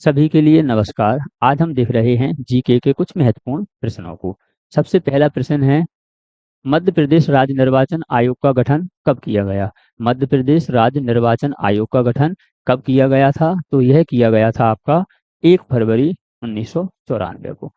सभी के लिए नमस्कार। आज हम देख रहे हैं जीके के कुछ महत्वपूर्ण प्रश्नों को। सबसे पहला प्रश्न है, मध्य प्रदेश राज्य निर्वाचन आयोग का गठन कब किया गया? मध्य प्रदेश राज्य निर्वाचन आयोग का गठन कब किया गया था? तो यह किया गया था आपका 1 फरवरी 1994 को।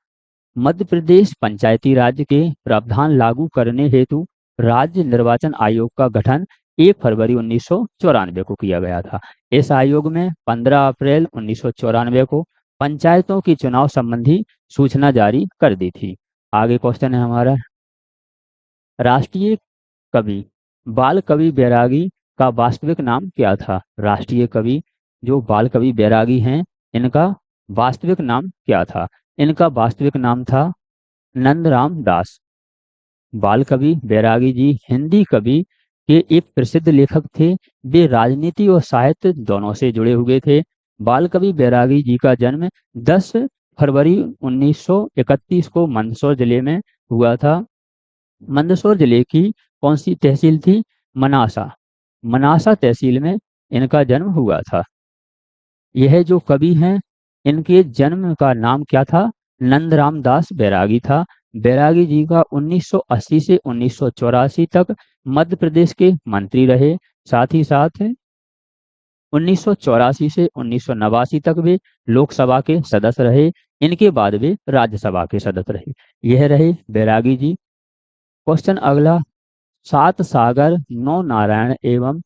मध्य प्रदेश पंचायती राज के प्रावधान लागू करने हेतु राज्य निर्वाचन आयोग का गठन 1 फरवरी 1994 को किया गया था। इस आयोग में 15 अप्रैल 1994 को पंचायतों की चुनाव संबंधी सूचना जारी कर दी थी। आगे क्वेश्चन है हमारा, राष्ट्रीय कवि बाल कवि बैरागी का वास्तविक नाम क्या था? राष्ट्रीय कवि जो बाल कवि बैरागी हैं, इनका वास्तविक नाम क्या था? इनका वास्तविक नाम था नंदराम दास। बाल कवि बैरागी जी हिंदी कवि के एक प्रसिद्ध लेखक थे। वे राजनीति और साहित्य दोनों से जुड़े हुए थे। बाल कवि बैरागी जी का जन्म 10 फरवरी 1931 को मंदसौर जिले में हुआ था। मंदसौर जिले की कौन सी तहसील थी? मनासा। मनासा तहसील में इनका जन्म हुआ था। यह जो कवि हैं, इनके जन्म का नाम क्या था? नंदराम दास बैरागी था। बैरागी जी का 1980 से 1984 तक मध्य प्रदेश के मंत्री रहे। साथ ही साथ 1984 से 1989 तक वे लोकसभा के सदस्य रहे। इनके बाद वे राज्यसभा के सदस्य रहे। यह रहे बैरागी जी। क्वेश्चन अगला, 7 सागर 9 नारायण एवं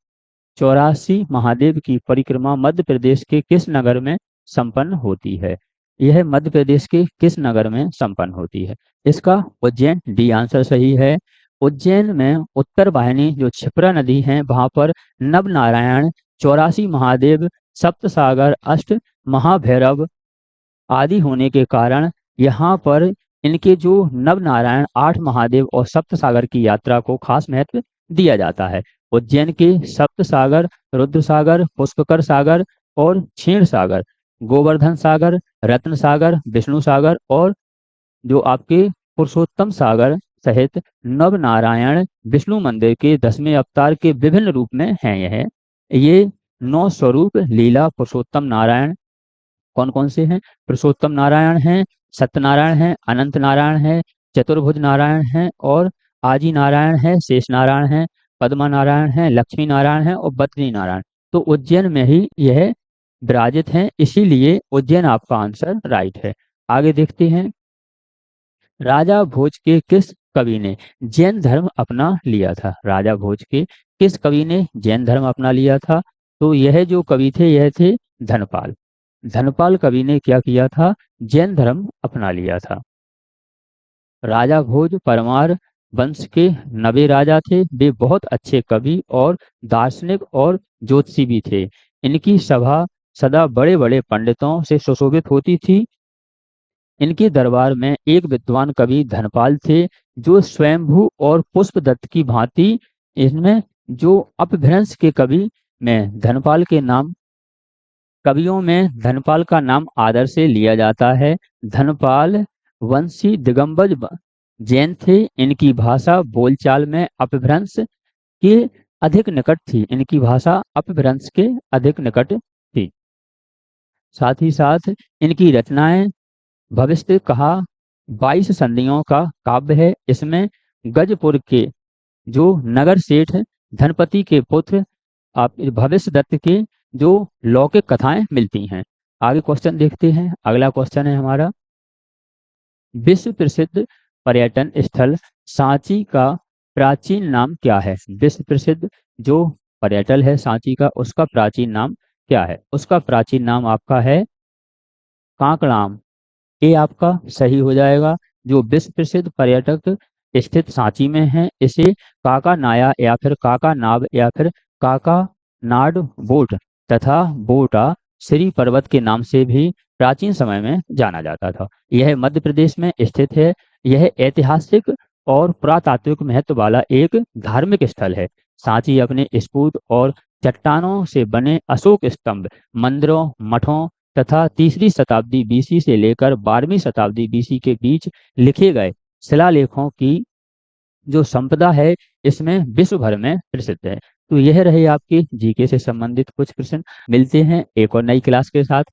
84 महादेव की परिक्रमा मध्य प्रदेश के किस नगर में संपन्न होती है? यह मध्य प्रदेश के किस नगर में संपन्न होती है? इसका उज्जैन, डी आंसर सही है। उज्जैन में उत्तर वाहिनी जो क्षिप्रा नदी है, वहां पर नव नारायण, 84 महादेव, सप्त सागर, अष्ट महाभैरव आदि होने के कारण यहाँ पर इनके जो नव नारायण, 8 महादेव और सप्त सागर की यात्रा को खास महत्व दिया जाता है। उज्जैन के सप्त सागर, रुद्र सागर, पुष्पकर सागर और क्षीण सागर, गोवर्धन सागर, रत्न सागर, विष्णु सागर और जो आपके पुरुषोत्तम सागर सहित नव नारायण विष्णु मंदिर के 10वें अवतार के विभिन्न रूप में हैं। ये 9 स्वरूप लीला पुरुषोत्तम नारायण कौन कौन से हैं? पुरुषोत्तम नारायण हैं, सत्यनारायण हैं, अनंत नारायण हैं, चतुर्भुज नारायण हैं और आजी नारायण है, शेष नारायण है, पद्मा नारायण है, लक्ष्मी नारायण है और बद्री नारायण। तो उज्जैन में ही यह विराजित हैं, इसीलिए उज्जैन आपका आंसर राइट है। आगे देखते हैं, राजा भोज के किस कवि ने जैन धर्म अपना लिया था? राजा भोज के किस कवि ने जैन धर्म अपना लिया था? तो यह जो कवि थे, यह थे धनपाल। धनपाल कवि ने क्या किया था? जैन धर्म अपना लिया था। राजा भोज परमार वंश के 90 राजा थे। वे बहुत अच्छे कवि और दार्शनिक और ज्योतिषी भी थे। इनकी सभा सदा बड़े बड़े पंडितों से सुशोभित होती थी। इनके दरबार में एक विद्वान कवि धनपाल थे, जो स्वयंभू और पुष्पदत्त की भांति इसमें जो अपभ्रंश के कवि में धनपाल के नाम, कवियों में धनपाल का नाम आदर से लिया जाता है। धनपाल वंशी दिगंबर जैन थे। इनकी भाषा बोलचाल में अपभ्रंश के अधिक निकट थी। इनकी भाषा अपभ्रंश के अधिक निकट थी। साथ ही साथ इनकी रचनाएं भविष्य कहा 22 संधियों का काव्य है। इसमें गजपुर के जो नगर सेठ धनपति के पुत्र आप भविष्य दत्त के जो लौकिक कथाएं मिलती हैं। आगे क्वेश्चन देखते हैं। अगला क्वेश्चन है हमारा, विश्व प्रसिद्ध पर्यटन स्थल सांची का प्राचीन नाम क्या है? विश्व प्रसिद्ध जो पर्यटन है सांची का, उसका प्राचीन नाम क्या है? उसका प्राचीन नाम आपका है कांकड़ाम। ये आपका सही हो जाएगा। जो विश्व प्रसिद्ध पर्यटक स्थित सांची में है, इसे काका नाया या फिर काका नाब या फिर काका नाड बोट तथा बोटा श्री पर्वत के नाम से भी प्राचीन समय में जाना जाता था। यह मध्य प्रदेश में स्थित है। यह ऐतिहासिक और पुरातात्विक महत्व वाला एक धार्मिक स्थल है। सांची अपने स्फूट और चट्टानों से बने अशोक स्तंभ, मंदिरों, मठों तथा 3री शताब्दी बीसी से लेकर 12वीं शताब्दी बीसी के बीच लिखे गए शिलालेखों की जो संपदा है, इसमें विश्व भर में प्रसिद्ध है। तो यह रहे आपके जीके से संबंधित कुछ प्रश्न। मिलते हैं एक और नई क्लास के साथ।